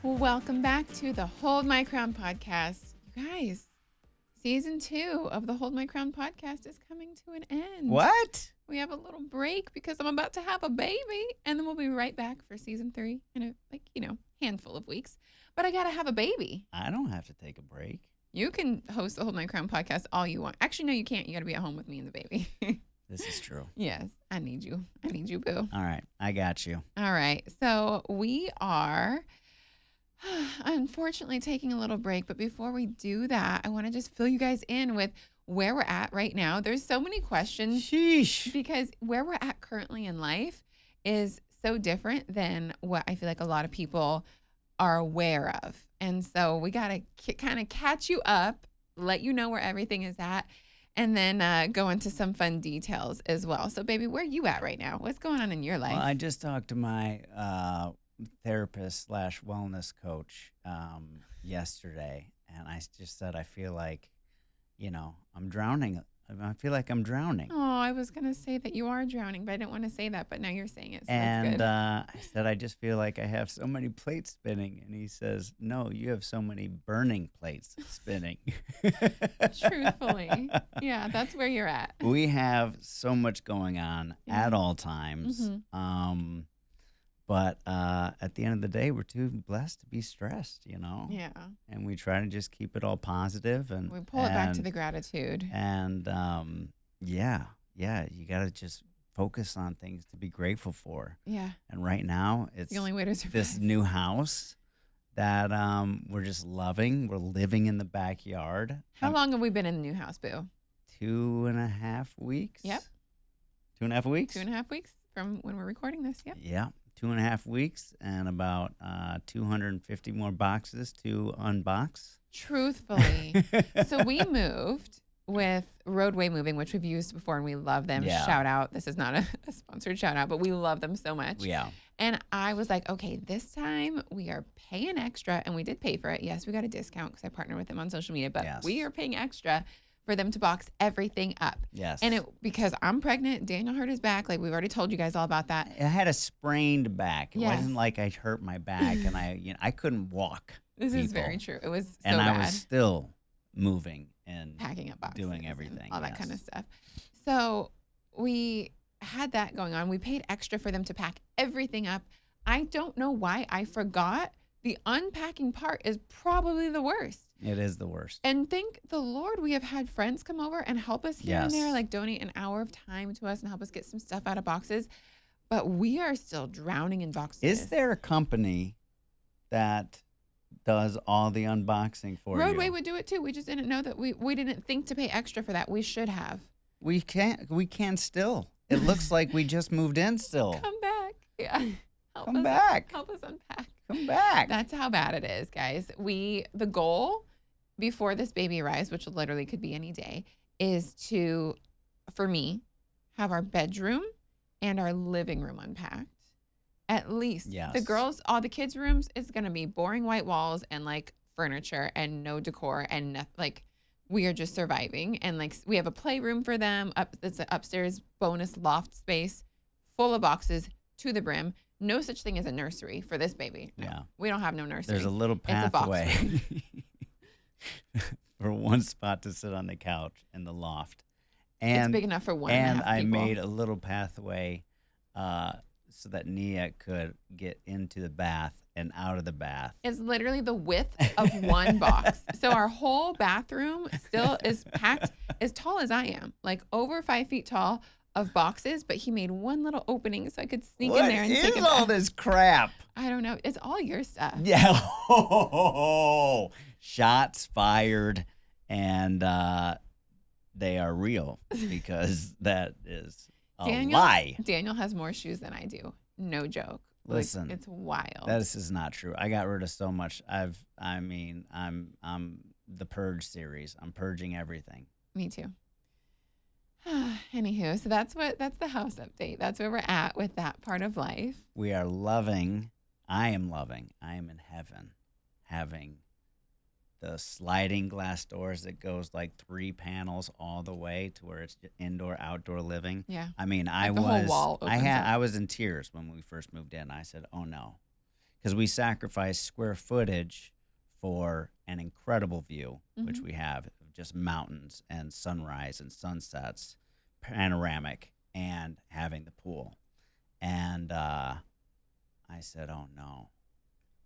Welcome back to the Hold My Crown podcast. You guys, season 2 of the Hold My Crown podcast is coming to an end. What? We have a little break because I'm about to have a baby, and then we'll be right back for season 3 in a, handful of weeks. But I got to have a baby. I don't have to take a break. You can host the Hold My Crown podcast all you want. Actually, no, you can't. You got to be at home with me and the baby. This is true. Yes, I need you. I need you, boo. All right, I got you. All right, so we are unfortunately taking a little break, but before we do that, I want to just fill you guys in with where we're at right now. There's so many questions. Sheesh. Because where we're at currently in life is so different than what I feel like a lot of people are aware of. And so we got to kind of catch you up, let you know where everything is at, and then go into some fun details as well. So, baby, where are you at right now? What's going on in your life? Well, I just talked to my therapist / wellness coach yesterday, and I just said I feel like, I'm drowning. I feel like I'm drowning. Oh, I was going to say that you are drowning, but I didn't want to say that, but now you're saying it, so And that's good. I said, I just feel like I have so many plates spinning. And he says, no, you have so many burning plates spinning. Truthfully. Yeah, that's where you're at. We have so much going on Yeah. at all times. Mhm. But at the end of the day, we're too blessed to be stressed, Yeah. And we try to just keep it all positive and We pull it back to the gratitude. And you got to just focus on things to be grateful for. Yeah. And right now, it's The only way to survive. this new house that we're just loving. We're living in the backyard. How long have we been in the new house, boo? 2.5 weeks. Yep. 2.5 weeks? 2.5 weeks from when we're recording this. Yep. Yeah. 2.5 weeks and about 250 more boxes to unbox. Truthfully. So we moved with Roadway Moving, which we've used before, and we love them. Yeah. Shout out. This is not a sponsored shout out, but we love them so much. Yeah. And I was like, okay, this time we are paying extra, and we did pay for it. Yes, we got a discount because I partner with them on social media, but Yes. we are paying extra for them to box everything up. Yes. And because I'm pregnant, Daniel hurt his back. Like we've already told you guys all about that. I had a sprained back. It Yes. wasn't like I hurt my back and I couldn't walk. This is people. very true. It was so And bad. I was still moving and Packing up boxes, doing and everything, all that kind of yes. stuff. So we had that going on. We paid extra for them to pack everything up. I don't know why I forgot. The unpacking part is probably the worst. It is the worst. And thank the Lord we have had friends come over and help us here and there, Yes. like donate an hour of time to us and help us get some stuff out of boxes. But we are still drowning in boxes. Is there a company that does all the unboxing for Roadway you? would do it too. We just didn't know that we didn't think to pay extra for that. We should have. We can still. It looks like we just moved in still. Come back. Yeah. Come back. Help us unpack. Come back. That's how bad it is, guys. The goal before this baby arrives, which literally could be any day, is to, for me, have our bedroom and our living room unpacked. At least. Yes. The girls, all the kids' rooms, it's going to be boring white walls and like furniture and no decor and like we are just surviving. And like we have a playroom for them. It's an upstairs bonus loft space full of boxes to the brim. No such thing as a nursery for this baby. No, Yeah. we don't have no nursery. There's a little It's a box pathway for one spot to sit on the couch in the loft. And it's big enough for one and a And half I people. made a little pathway so that Nia could get into the bath and out of the bath. It's literally the width of one box. So our whole bathroom still is packed as tall as I am, like over 5 feet tall of boxes, but he made one little opening so I could sneak in there and take a What is all bath. this crap? I don't know. It's all your stuff. Yeah. Shots fired, and they are real because that is a lie. Daniel has more shoes than I do. No joke. Listen, Like, it's wild. This is not true. I got rid of so much. I'm the Purge series. I'm purging everything. Me too. Anywho, so that's the house update. That's where we're at with that part of life. We are loving. I am in heaven, having the sliding glass doors that goes like 3 panels all the way to where it's indoor, outdoor living. Yeah. I mean, Like the whole wall opens up. I was in tears when we first moved in. I said, "Oh no," because we sacrifice square footage for an incredible view, which we have of just mountains and sunrise and sunsets, panoramic, and having the pool. And I said, oh no,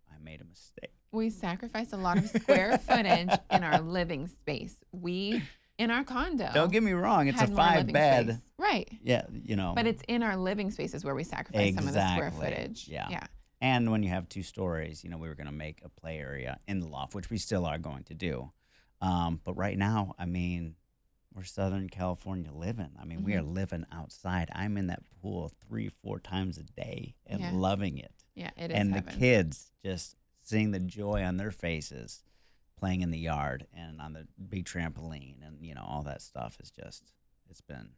I made a mistake. We sacrifice a lot of square footage in our living space. We, in our condo. Don't get me wrong, it's a had more living 5-bed. space. Right. Yeah, you know. But it's in our living spaces where we sacrifice some of the square footage. Yeah. Yeah. And when you have 2 stories, you know, we were going to make a play area in the loft, which we still are going to do. But right now, I mean, we're Southern California living. I mean, we are living outside. I'm in that pool 3-4 times a day and loving it. Yeah, it is and heaven. The kids just seeing the joy on their faces, playing in the yard and on the big trampoline, and you know, all that stuff is just, it's been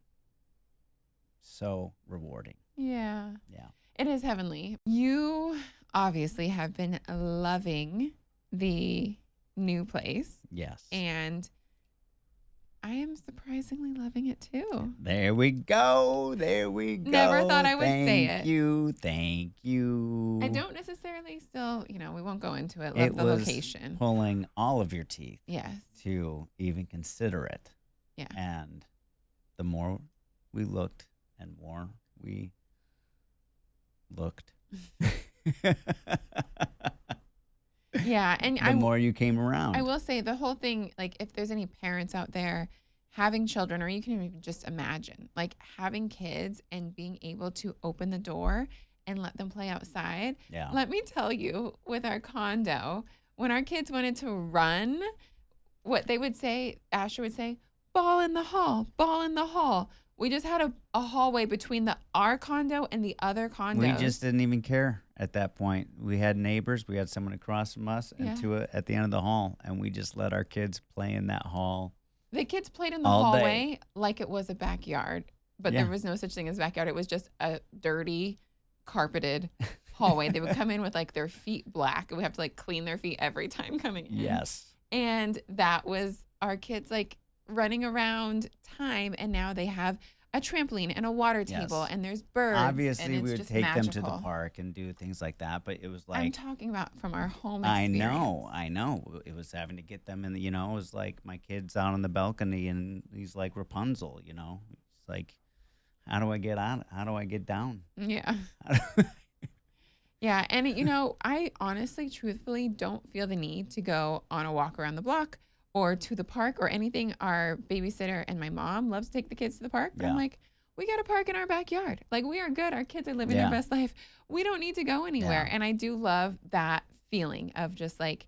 so rewarding. Yeah. Yeah. It is heavenly. You obviously have been loving the new place. Yes. And I am surprisingly loving it too. There we go. There we go. Never thought I would say it. Thank you. Thank you. I don't necessarily still, you know, we won't go into it. Love It the was location. pulling all of your teeth Yes. to even consider it. Yeah. And the more we looked and more we looked, Yeah. And the more you came around. I will say the whole thing, like if there's any parents out there having children, or you can even just imagine like having kids and being able to open the door and let them play outside. Yeah. Let me tell you, with our condo, when our kids wanted to run, what they would say, Asher would say, ball in the hall, ball in the hall. We just had a hallway between our condo and the other condos. We just didn't even care at that point. We had neighbors. We had someone across from us and two at the end of the hall, and we just let our kids play in that hall. The kids played in the all hallway day. like it was a backyard, but there was no such thing as backyard. It was just a dirty, carpeted hallway. They would come in with like their feet black, and we have to like clean their feet every time coming in. Yes. And that was our kids like running around time, and now they have a trampoline and a water table, and there's birds. Obviously, and it's we would just take them to the magical. park and do things like that, but it was like I'm talking about from our home I experience. I know. It was having to get them in the, you know, it was like my kid's out on the balcony and he's like Rapunzel, you know. It's like, how do I get on? How do I get down? Yeah. Yeah, and you know, I honestly, truthfully don't feel the need to go on a walk around the block or to the park or anything. Our babysitter and my mom loves to take the kids to the park. But I'm like, we got a park in our backyard. Like, we are good. Our kids are living their best life. We don't need to go anywhere. Yeah. And I do love that feeling of just like,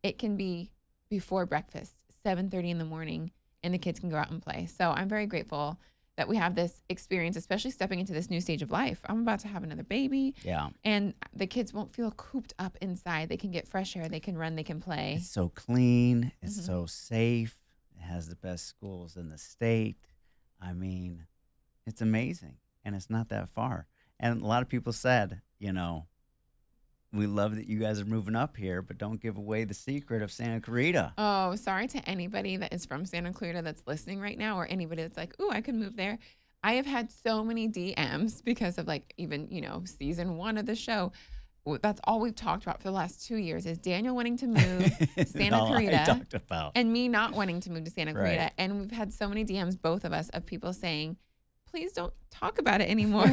it can be before breakfast, 7:30 in the morning, and the kids can go out and play. So I'm very grateful that we have this experience, especially stepping into this new stage of life. I'm about to have another baby. Yeah. And the kids won't feel cooped up inside. They can get fresh air. They can run. They can play. It's so clean. It's so safe. It has the best schools in the state. I mean, it's amazing. And it's not that far. And a lot of people said, you know, we love that you guys are moving up here, but don't give away the secret of Santa Clarita. Oh, sorry to anybody that is from Santa Clarita that's listening right now, or anybody that's like, ooh, I could move there. I have had so many DMs because of like even, you know, season 1 of the show. That's all we've talked about for the last 2 years is Daniel wanting to move to Santa Clarita I talked about. and me not wanting to move to Santa Clarita. Right. And we've had so many DMs, both of us, of people saying, please don't talk about it anymore.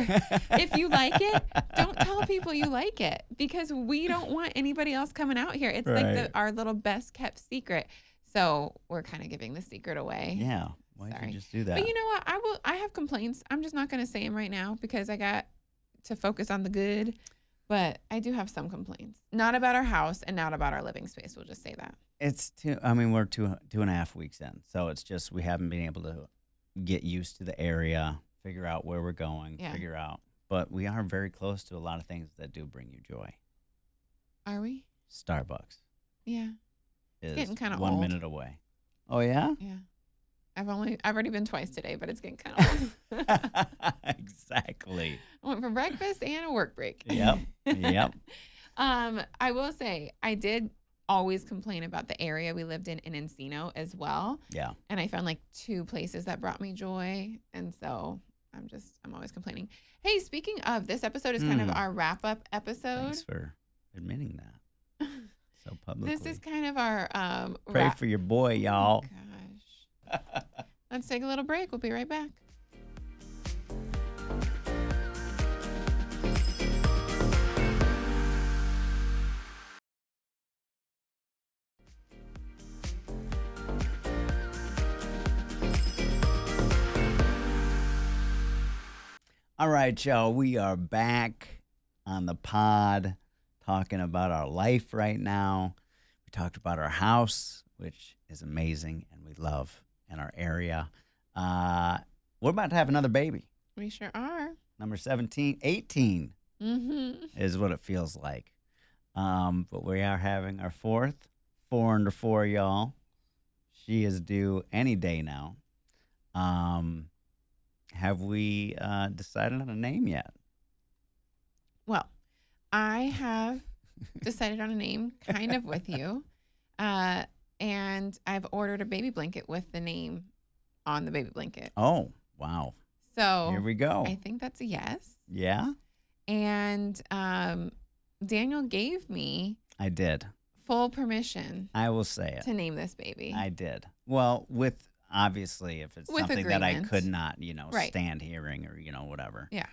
If you like it, don't tell people you like it, because we don't want anybody else coming out here. It's like our little best kept secret. So we're kind of giving the secret away. Yeah. Why did you just do that? But you know what? I have complaints. I'm just not going to say them right now because I got to focus on the good. But I do have some complaints. Not about our house and not about our living space. We'll just say that. It's we're 2.5 weeks in. So it's just we haven't been able to get used to the area, figure out where we're going, figure out. But we are very close to a lot of things that do bring you joy. Are we? Starbucks. Yeah. Is getting kind of 1 old. minute away. Oh, yeah? Yeah. I've already been twice today, but it's getting kind of old. Exactly. I went for breakfast and a work break. Yep. I will say I did always complain about the area we lived in Encino as well. Yeah. And I found like 2 places that brought me joy. And so I'm always complaining. Hey, speaking of, this episode is kind of our wrap up episode. Thanks for admitting that so publicly. This is kind of our Pray for your boy, y'all. Oh, gosh. Let's take a little break. We'll be right back. All right, y'all. We are back on the pod talking about our life right now. We talked about our house, which is amazing and we love in our area. We're about to have another baby. We sure are. Number 17, 18 Mm-hmm. is what it feels like. But we are having our fourth, 4 under 4, y'all. She is due any day now. Have we decided on a name yet? Well, I have decided on a name kind of with you. And I've ordered a baby blanket with the name on the baby blanket. Oh, wow. So Here we go. I think that's a yes. Yeah? And Daniel gave me I did. full permission I will say it. to name this baby. I did. Well, with obviously if it's With something that I agreement. could not, Right. stand hearing or, whatever. Yeah.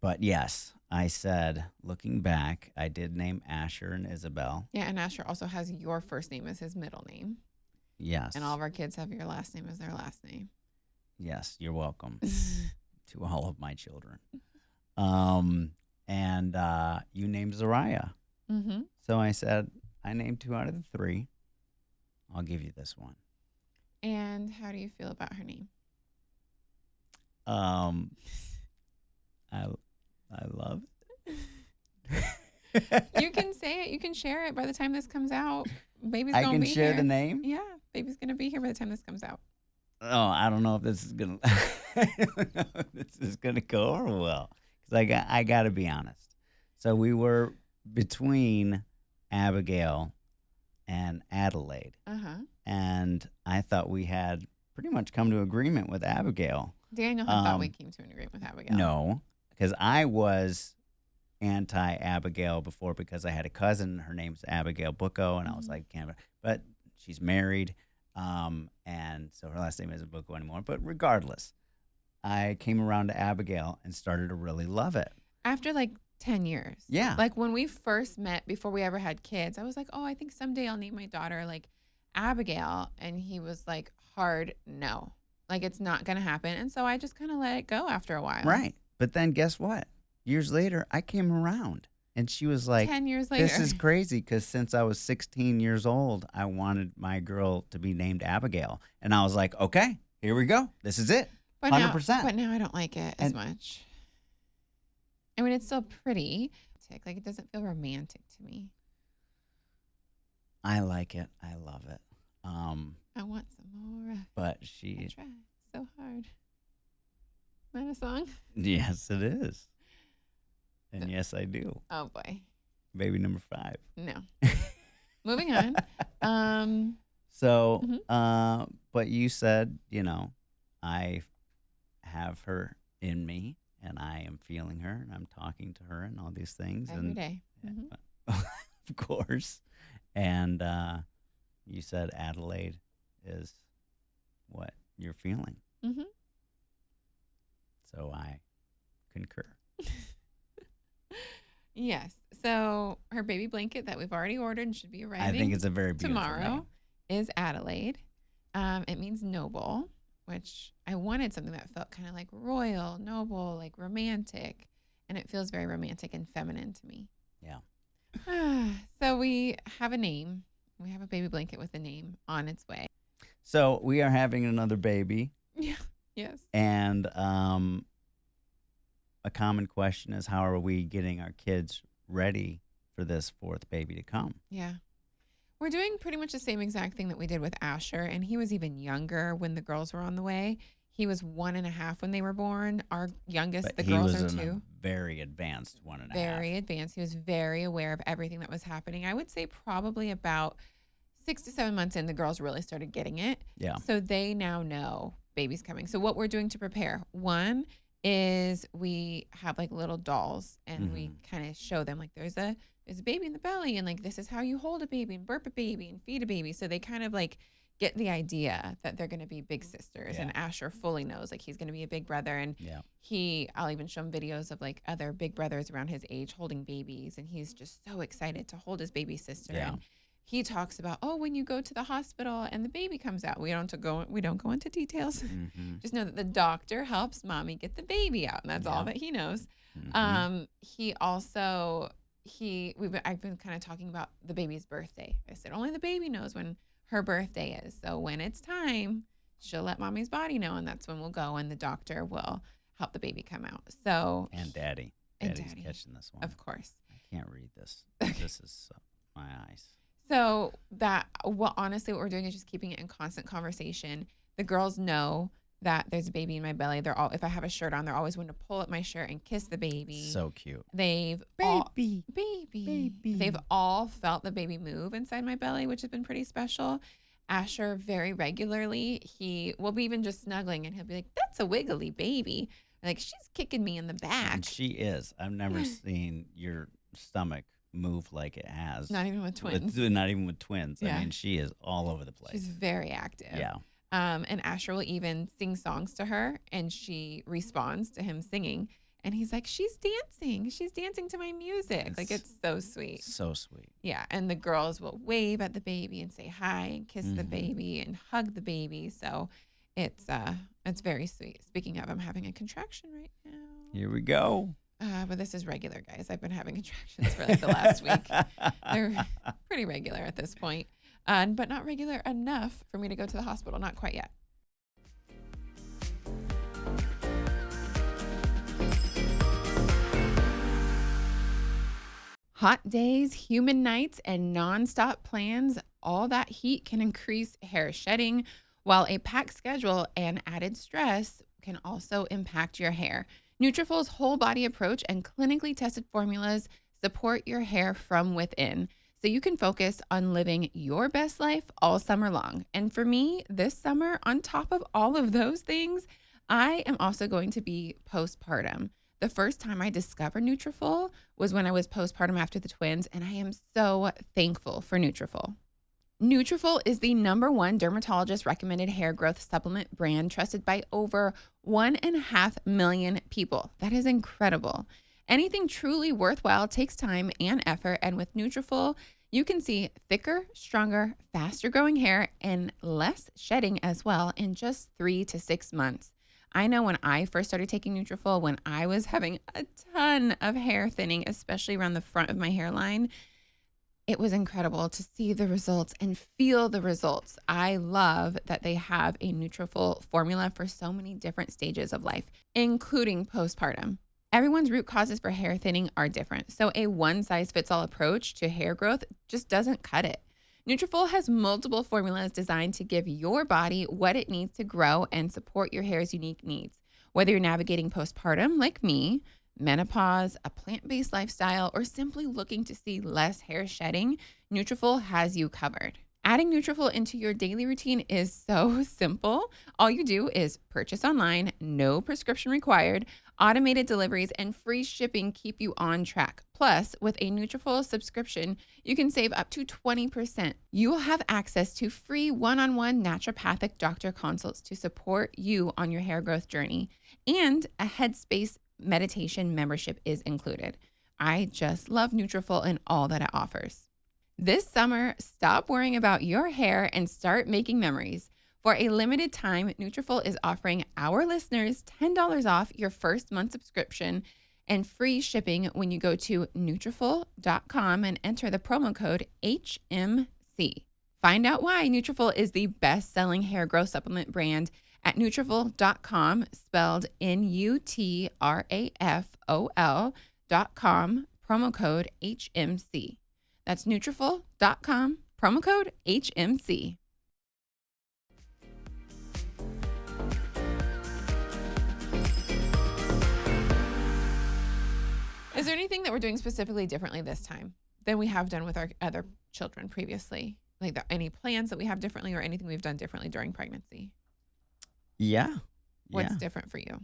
But yes, I said, looking back, I did name Asher and Isabel. Yeah, and Asher also has your first name as his middle name. Yes. And all of our kids have your last name as their last name. Yes, you're welcome to all of my children. And you named Zariah. Mm-hmm. So I said, I named 2 out of the 3. I'll give you this one. And how do you feel about her name? I love You can say it. You can share it by the time this comes out. Baby's I gonna can be share here. the name? Yeah, baby's gonna be here by the time this comes out. Oh, I don't know if this is gonna I don't know if this is gonna go over well. Because I gotta be honest. So we were between Abigail and Adelaide. Uh-huh. And I thought we had pretty much come to agreement with Abigail. Daniel had thought we came to an agreement with Abigail. No, because I was anti-Abigail before because I had a cousin. Her name's Abigail Bucco, and I was like, can't. But she's married, and so her last name isn't Bucco anymore. But regardless, I came around to Abigail and started to really love it. After like 10 years. Yeah. Like when we first met before we ever had kids, I was like, oh, I think someday I'll name my daughter like Abigail. And he was like, hard no. Like it's not going to happen. And so I just kind of let it go after a while. Right. But then guess what? Years later, I came around and she was like, 10 years later. this is crazy because since I was 16 years old, I wanted my girl to be named Abigail. And I was like, okay, here we go. This is it. But 100%. But now I don't like it as much. I mean, it's still pretty. Like it doesn't feel romantic to me. I like it. I love it. I want some more. But I she, try so hard. Is that a song? yes, it is. And yes, I do. Oh boy. Baby number 5. No. Moving on. So, Mhm. but you said, I have her in me and I am feeling her and I'm talking to her and all these things. Every day. Mhm. Of course. And you said Adelaide is what you're feeling. Mhm. So I concur. Yes. So her baby blanket that we've already ordered and should be I arriving think it's a very beautiful tomorrow name. is Adelaide. It means noble, which I wanted something that felt kind of like royal, noble, like romantic, and it feels very romantic and feminine to me. Yeah. So we have a name. We have a baby blanket with a name on its way. So we are having another baby. Yeah. Yes. And a common question is, how are we getting our kids ready for this 4th baby to come? Yeah. We're doing pretty much the same exact thing that we did with Asher, and he was even younger when the girls were on the way. He was 1.5 when they were born. Our youngest, But the he girls was are in 2. a very advanced 1.5. Very advanced. He was very aware of everything that was happening. I would say probably about 6 to 7 months in, the girls really started getting it. Yeah. So they now know baby's coming. So what we're doing to prepare, one is we have like little dolls and we Mhm. kind of show them like there's a baby in the belly and like this is how you hold a baby and burp a baby and feed a baby. So they kind of like get the idea that they're going to be big sisters, Yeah. and Asher fully knows like he's going to be a big brother. And Yeah. I'll even show him videos of like other big brothers around his age holding babies, and he's just so excited to hold his baby sister. Yeah. And he talks about, oh, when you go to the hospital and the baby comes out, we don't go into details. Mhm. Just know that the doctor helps mommy get the baby out, and that's all Yeah. that he knows. Mhm. He also I've been kind of talking about the baby's birthday. I said only the baby knows when her birthday is. So when it's time, she'll let mommy's body know, and that's when we'll go and the doctor will help the baby come out. So And Daddy. And Daddy's Daddy. catching this one. of course. I can't read this. This is my eyes. So honestly, what we're doing is just keeping it in constant conversation. The girls know that there's a baby in my belly. If I have a shirt on, they're always going to pull up my shirt and kiss the baby. So cute. They've Baby. They've all felt the baby move inside my belly, which has been pretty special. Asher very regularly, he will be even just snuggling and he'll be like, "That's a wiggly baby." Like, she's kicking me in the back. And she is. I've never seen your stomach move like it has. Not even with twins. Not even with twins. Yeah. I mean, she is all over the place. She's very active. Yeah. And Asher will even sing songs to her, and she responds to him singing. And he's like, she's dancing. She's dancing to my music. Like, it's so sweet. So sweet. Yeah. And the girls will wave at the baby and say hi and kiss the baby and hug the baby. So it's very sweet. Speaking of, I'm having a contraction right now. Here we go. But this is regular, guys. I've been having contractions for like the last week. They're pretty regular at this point. But not regular enough for me to go to the hospital. Not quite yet. Hot days, humid nights, and nonstop plans, all that heat can increase hair shedding, while a packed schedule and added stress can also impact your hair. Nutrafol's whole body approach and clinically tested formulas support your hair from within, so you can focus on living your best life all summer long. And for me, this summer, on top of all of those things, I am also going to be postpartum. The first time I discovered Nutrafol was when I was postpartum after the twins, and I am so thankful for Nutrafol. Nutrafol is the #1 dermatologist recommended hair growth supplement brand trusted by over 1.5 million people. That is incredible. Anything truly worthwhile takes time and effort, and with Nutrafol, you can see thicker, stronger, faster growing hair and less shedding as well in just 3 to 6 months. I know when I first started taking Nutrafol, when I was having a ton of hair thinning, especially around the front of my hairline, it was incredible to see the results and feel the results. I love that they have a Nutrafol formula for so many different stages of life, including postpartum. Everyone's root causes for hair thinning are different, so a one-size-fits-all approach to hair growth just doesn't cut it. Nutrafol has multiple formulas designed to give your body what it needs to grow and support your hair's unique needs. Whether you're navigating postpartum like me, menopause, a plant-based lifestyle, or simply looking to see less hair shedding, Nutrafol has you covered. Adding Nutrafol into your daily routine is so simple. All you do is purchase online, no prescription required, automated deliveries, and free shipping keep you on track. Plus, with a Nutrafol subscription, you can save up to 20%. You will have access to free one-on-one naturopathic doctor consults to support you on your hair growth journey, and a Headspace meditation membership is included. I just love Nutrafol and all that it offers. This summer, stop worrying about your hair and start making memories. For a limited time, Nutrafol is offering our listeners $10 off your first month subscription and free shipping when you go to Nutrafol.com and enter the promo code HMC. Find out why Nutrafol is the best-selling hair growth supplement brand at Nutrafol.com, spelled Nutrafol.com, promo code HMC. That's Nutrafol.com, promo code HMC. Is there anything that we're doing specifically differently this time than we have done with our other children previously? Like any plans that we have differently or anything we've done differently during pregnancy? Yeah. What's different for you?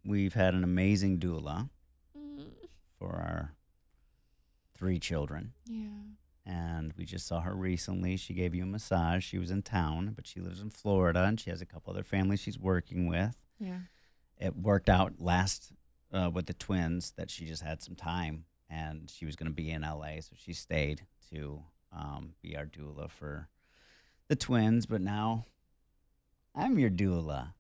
We've had an amazing doula Mm, for our 3 children. yeah. And we just saw her recently. She gave you a massage. She was in town, but she lives in Florida, and she has a couple other families she's working with. Yeah. It worked out last with the twins that she just had some time, and she was going to be in LA, so she stayed to be our doula for the twins. But now I'm your doula,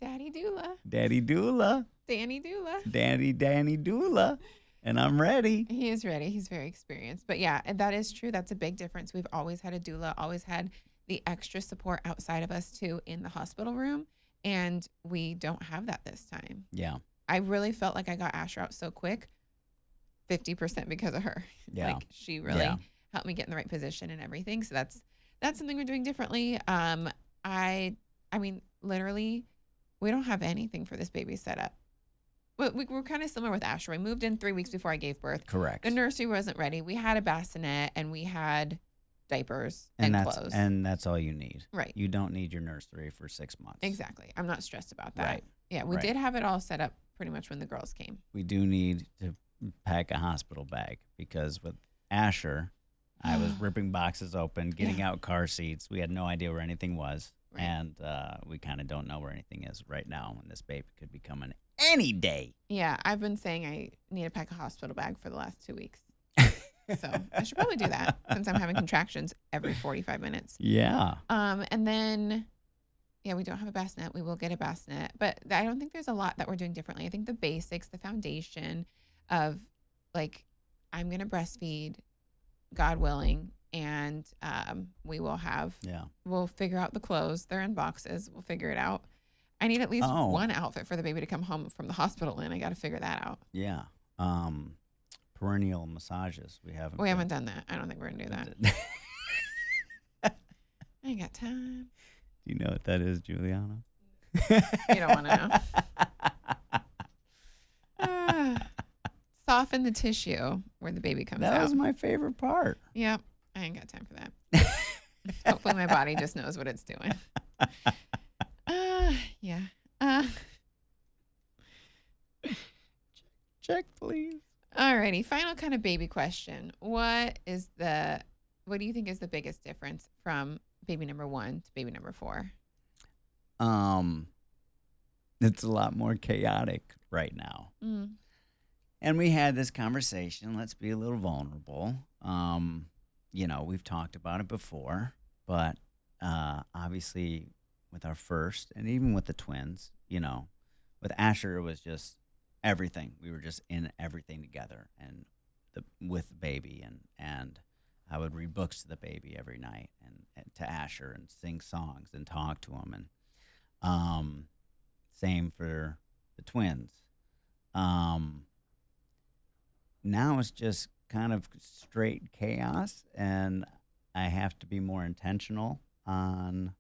Daddy doula. Daddy doula, Danny doula. Danny doula, and I'm ready. He is ready. He's very experienced. But yeah, and that is true. That's a big difference. We've always had a doula, always had the extra support outside of us too in the hospital room. And we don't have that this time. Yeah, I really felt like I got Asher out so quick, 50% because of her. yeah, Like she really yeah. helped me get in the right position and everything. So that's something we're doing differently. I mean, literally, we don't have anything for this baby set up. But we're kind of similar with Asher. I moved in 3 weeks before I gave birth. Correct. The nursery wasn't ready. We had a bassinet and we had diapers And and that's clothes. that's all you need. Right. You don't need your nursery for 6 months. Exactly. I'm not stressed about that. Right. Yeah, we Right. did have it all set up pretty much when the girls came. We do need to pack a hospital bag because with Asher, I was ripping boxes open, getting Yeah. out car seats. We had no idea where anything was. Right. And we kind of don't know where anything is right now. And this baby could be coming any day. Yeah, I've been saying I need to pack a hospital bag for the last 2 weeks. So I should probably do that since I'm having contractions every 45 minutes. Yeah. And then, yeah, we don't have a bassinet. We will get a bassinet, but I don't think there's a lot that we're doing differently. I think the basics, the foundation of like, I'm going to breastfeed, God willing, and Yeah. we'll figure out the clothes. They're in boxes. We'll figure it out. I need at least Oh. one outfit for the baby to come home from the hospital in. I got to figure that out. Yeah. Perennial massages. We haven't. We haven't done that. I don't think we're going to do that. I ain't got time. Do you know what that is, Juliana? You don't want to know. Soften the tissue where the baby comes That out. was my favorite part. Yep. I ain't got time for that. Hopefully my body just knows what it's doing. Yeah. Check, please. Alrighty. Final kind of baby question. What do you think is the biggest difference from baby number 1 to baby number 4? It's a lot more chaotic right now. Mm. And we had this conversation. Let's be a little vulnerable. We've talked about it before, but obviously with our first and even with the twins, with Asher, it was just everything. We were just in everything together and with the baby. And I would read books to the baby every night and to Asher and sing songs and talk to him. And same for the twins. Now it's just kind of straight chaos, and I have to be more intentional on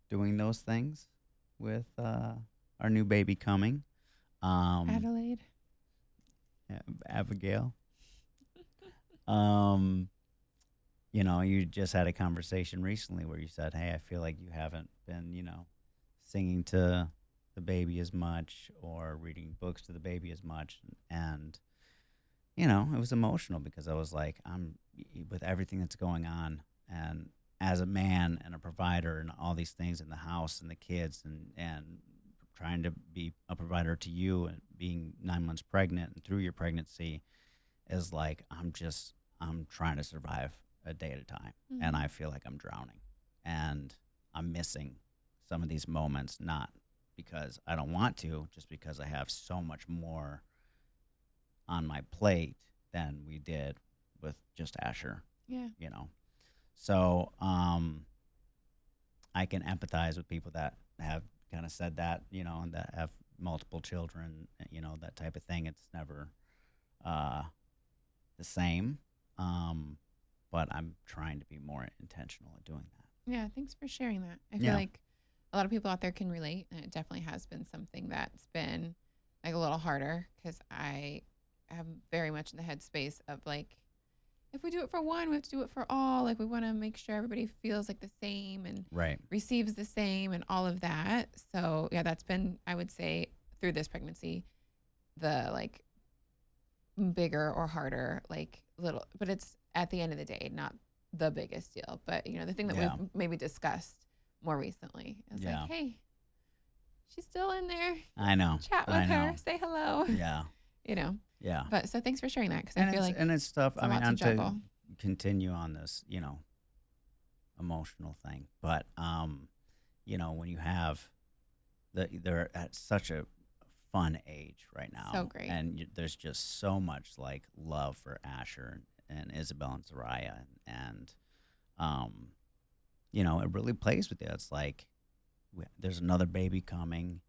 doing those things with our new baby coming. Adelaide. Abigail. You just had a conversation recently where you said, hey, I feel like you haven't been, singing to the baby as much or reading books to the baby as much. And, it was emotional because I was like, with everything that's going on and as a man and a provider and all these things in the house and the kids and trying to be a provider to you and being 9 months pregnant and through your pregnancy is like, I'm trying to survive a day at a time. Mm-hmm. And I feel like I'm drowning and I'm missing some of these moments, not because I don't want to, just because I have so much more on my plate than we did with just Asher. Yeah. So I can empathize with people that have kind of said that, and that have multiple children, that type of thing. It's never the same, but I'm trying to be more intentional at doing that. Yeah. Thanks for sharing that. I feel Yeah. like a lot of people out there can relate, and it definitely has been something that's been like a little harder because I am very much in the headspace of like, if we do it for one, we have to do it for all. Like we want to make sure everybody feels like the same and Right. receives the same and all of that. So yeah, that's been, I would say, through this pregnancy, the like bigger or harder, like little, but it's at the end of the day, not the biggest deal. But the thing that Yeah. we've maybe discussed more recently is Yeah. like, hey, she's still in there. I know. Chat with I her, know. say hello. Yeah. Yeah. Yeah. But so thanks for sharing that because I And feel it's like and it's tough. it's I a mean, lot to not to juggle. continue on this, emotional thing, but when you have they're at such a fun age right now, So great. and there's just so much like love for Asher and Isabel and Zariah, and it really plays with you. It's like there's another baby coming.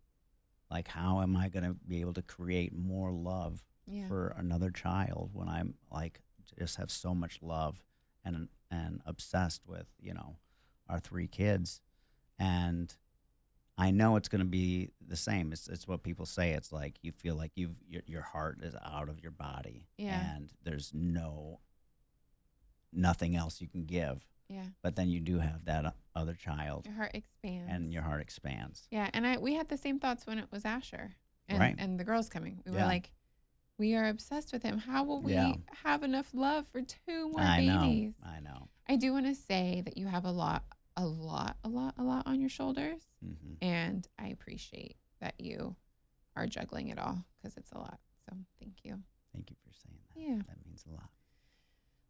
Like, how am I going to be able to create more love Yeah. for another child when I'm like just have so much love and obsessed with our 3 kids, and I know it's going to be the same. It's what people say. It's like you feel like your heart is out of your body, Yeah. and there's nothing else you can give. Yeah. But then you do have that other child, Your heart expands. and your heart expands. Yeah. And we had the same thoughts when it was Asher and, Right. and the girls coming. We were Yeah. like, we are obsessed with him. How will we Yeah. have enough love for 2 more I babies? know. I do want to say that you have a lot on your shoulders. Mm-hmm. And I appreciate that you are juggling it all because it's a lot. So thank you. Thank you for saying that. Yeah. That means a lot.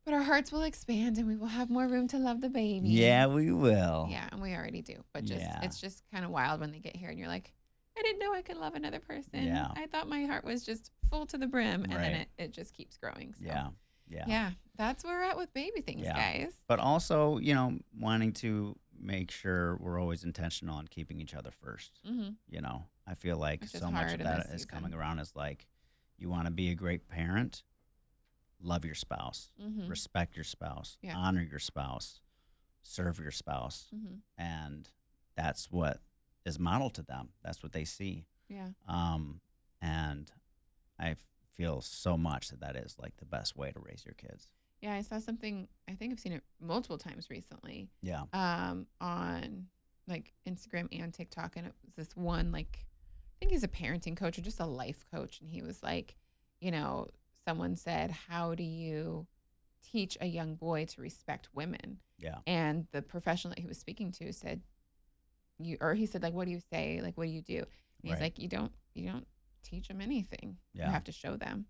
But our hearts will expand and we will have more room to love the baby. Yeah, we will. Yeah, and we already do. But Yeah. it's just kind of wild when they get here and you're like, I didn't know I could love another person. Yeah. I thought my heart was just full to the brim. And then Right. it just keeps growing. So Yeah. yeah, that's where we're at with baby things, Yeah. guys. But also, wanting to make sure we're always intentional on keeping each other first. Mm-hmm. I feel like Which is so much hard of in that this is season. coming around as like, you want to be a great parent, love your spouse, Mm-hmm. respect your spouse, Yeah. honor your spouse, serve your spouse. Mm-hmm. And that's what is modeled to them. That's what they see. Yeah. And I feel so much that is like the best way to raise your kids. Yeah, I saw something, I think I've seen it multiple times recently, Yeah. on like Instagram and TikTok. And it was this one, like, I think he's a parenting coach or just a life coach. And he was like, someone said, how do you teach a young boy to respect women? Yeah. And the professional that he was speaking to said, he said, like, what do you say? Like, what do you do? And he's Right. like, you don't teach them anything. Yeah. You have to show them.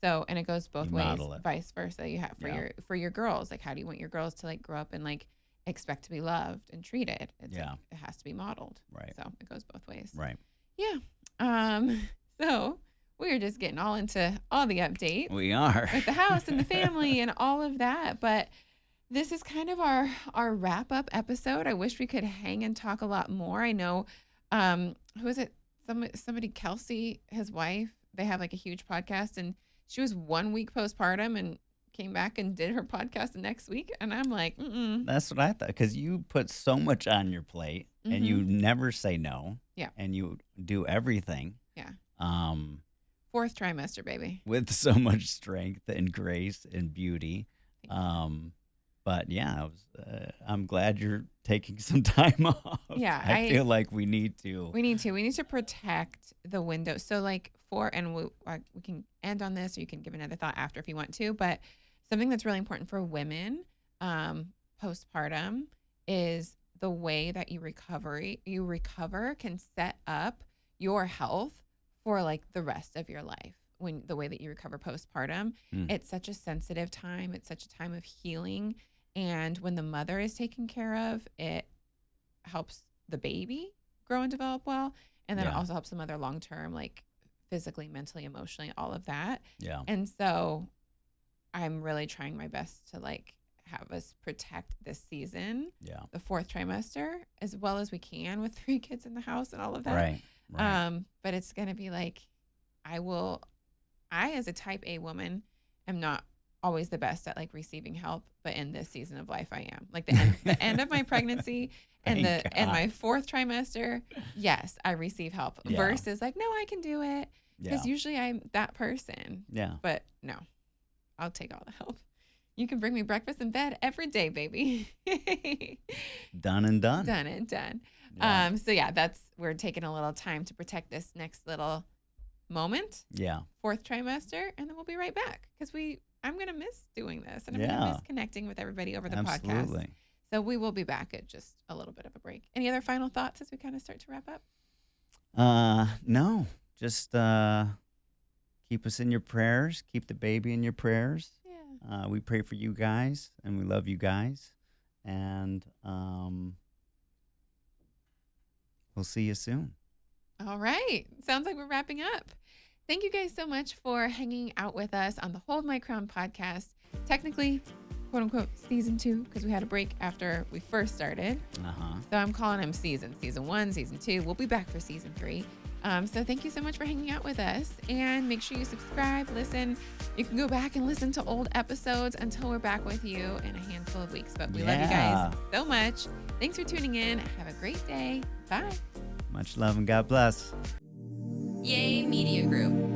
So, and it goes both You ways, model it. vice versa. You have for your girls, like, how do you want your girls to like grow up and like expect to be loved and treated? It's Yeah. like, it has to be modeled. Right. So it goes both ways. Right. Yeah. So we are just getting all into all the updates We are. with the house and the family and all of that. But this is kind of our wrap up episode. I wish we could hang and talk a lot more. I know, who is it? Somebody, Kelsey, his wife, they have like a huge podcast and she was 1 week postpartum and came back and did her podcast the next week. And I'm like, That's what I thought, because you put so much on your plate and you never say no. Yeah. And you do everything. Yeah. 4th trimester, baby. With so much strength and grace and beauty. But yeah, I'm glad you're taking some time off. Yeah, I feel like we need to. We need to protect the window. So like we can end on this, or you can give another thought after if you want to. But something that's really important for women postpartum is the way that you recover can set up your health for like the rest of your life. When the way that you recover postpartum, it's such a sensitive time. It's such a time of healing. And when the mother is taken care of, it helps the baby grow and develop well. And then it also helps the mother long-term, like physically, mentally, emotionally, all of that. Yeah. And so I'm really trying my best to like have us protect this season, the 4th trimester, as well as we can with 3 kids in the house and all of that. Right. But it's going to be like, I as a type A woman am not always the best at like receiving help, but in this season of life I am. Like the end of my pregnancy and my 4th trimester, yes, I receive help versus like, no, I can do it. Because usually I'm that person. Yeah. But no, I'll take all the help. You can bring me breakfast in bed every day, baby. Done and done. Done and done. Yeah. So we're taking a little time to protect this next little moment, Yeah. 4th trimester, and then we'll be right back because I'm going to miss doing this, and I'm going to Yeah. miss connecting with everybody over the podcast. Absolutely. So we will be back at just a little bit of a break. Any other final thoughts as we kind of start to wrap up? No, just keep us in your prayers. Keep the baby in your prayers. Yeah. We pray for you guys, and we love you guys. And we'll see you soon. All right. Sounds like we're wrapping up. Thank you guys so much for hanging out with us on the Hold My Crown podcast. Technically, quote unquote, season 2, because we had a break after we first started. So I'm calling them season 1, season 2. We'll be back for season 3. So thank you so much for hanging out with us, and make sure you subscribe, listen. You can go back and listen to old episodes until we're back with you in a handful of weeks. But we love you guys so much. Thanks for tuning in. Have a great day. Bye. Much love and God bless. Yay Media Group.